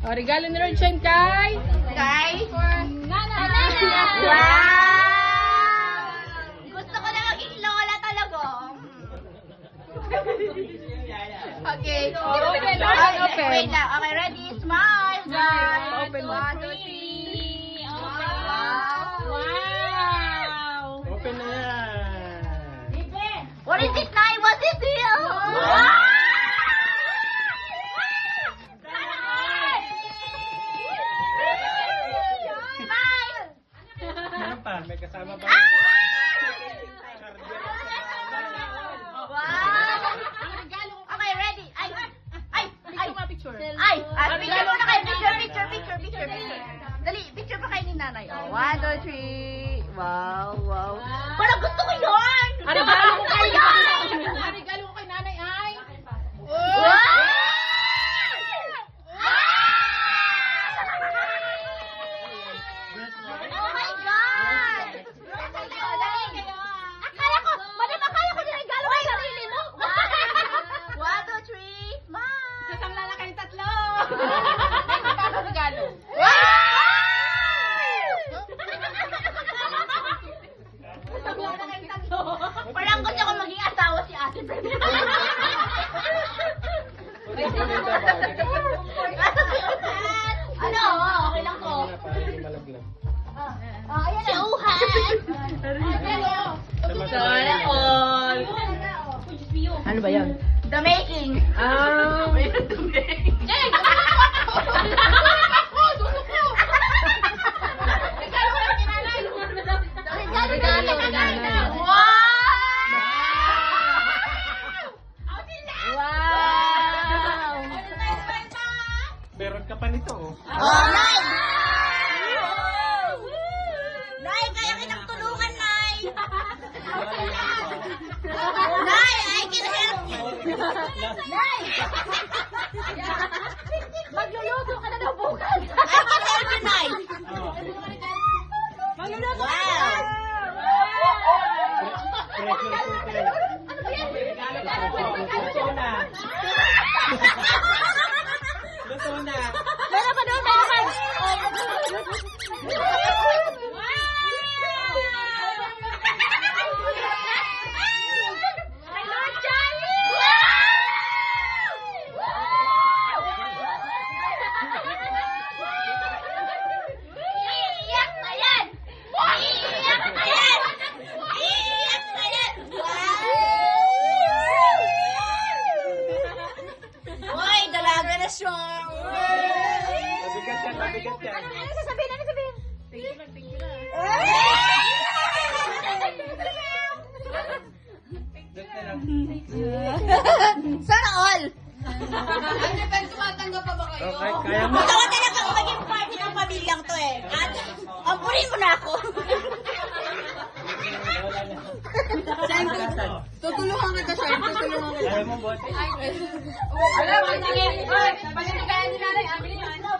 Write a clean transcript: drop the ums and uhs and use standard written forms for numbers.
O, regalo ni Rodchen kay? Kay? Nana! Wow! Gusto ko na maging lola talaga. Okay. Open. Wait lang. Okay, ready? Smile, guys. Open. 1, 2, 3. Wow! Open na yan. What is it, Nay? What's it, deal? Smile! Meron pa, may kasama pa. Wow! Okay, ready? Ay! Picture. Picture muna kayo. Picture. Dali, picture pa kayo ni nanay. 1, 2, 3. Wow. Parang gusto ko yun! Regalo ko kay yan! Regalo ko kay nanay ay? Wow! Oh my God! Akala ko niregalo ko yung sarili mo. 1, 2, 3, smile! Sasang lala kayong tatlo! Paano regalo? Parang gusto ko maging asawa si Ate Bebe. Ano? Okay lang ko. Malaglag. Ayan si Uhan. Sana all! Ano ba yan? The making. Regalo. Wow! Meron ka pa nito, oh. Oh, Nay! Nay, kaya kitang tulungan, Nay! Nay, I can help you! Nay! Magluluto ka na daw bukas! I can help you, Nay! Magluluto ka na! Pressure cooker. Ano ba yan? Luto na. Luto na. Meron pa doon, meron pa! Kay Lord Charlie! Iiyak na yan! Iiyak na yan! Iiyak na yan! Uy, dalaga na siya! Mabigat yan. Ano sasabihin? Dut na lang. Sana all! Okay, kaya mo. Ito ka talagang maging party ng pamilyang to eh. At ampunin mo na ako. Tutulungan kita, Shine. Tutulungan kita. Kaya mo, bote. Alam, sige. Oy, pagkakagayan ni nanay, aminin yun.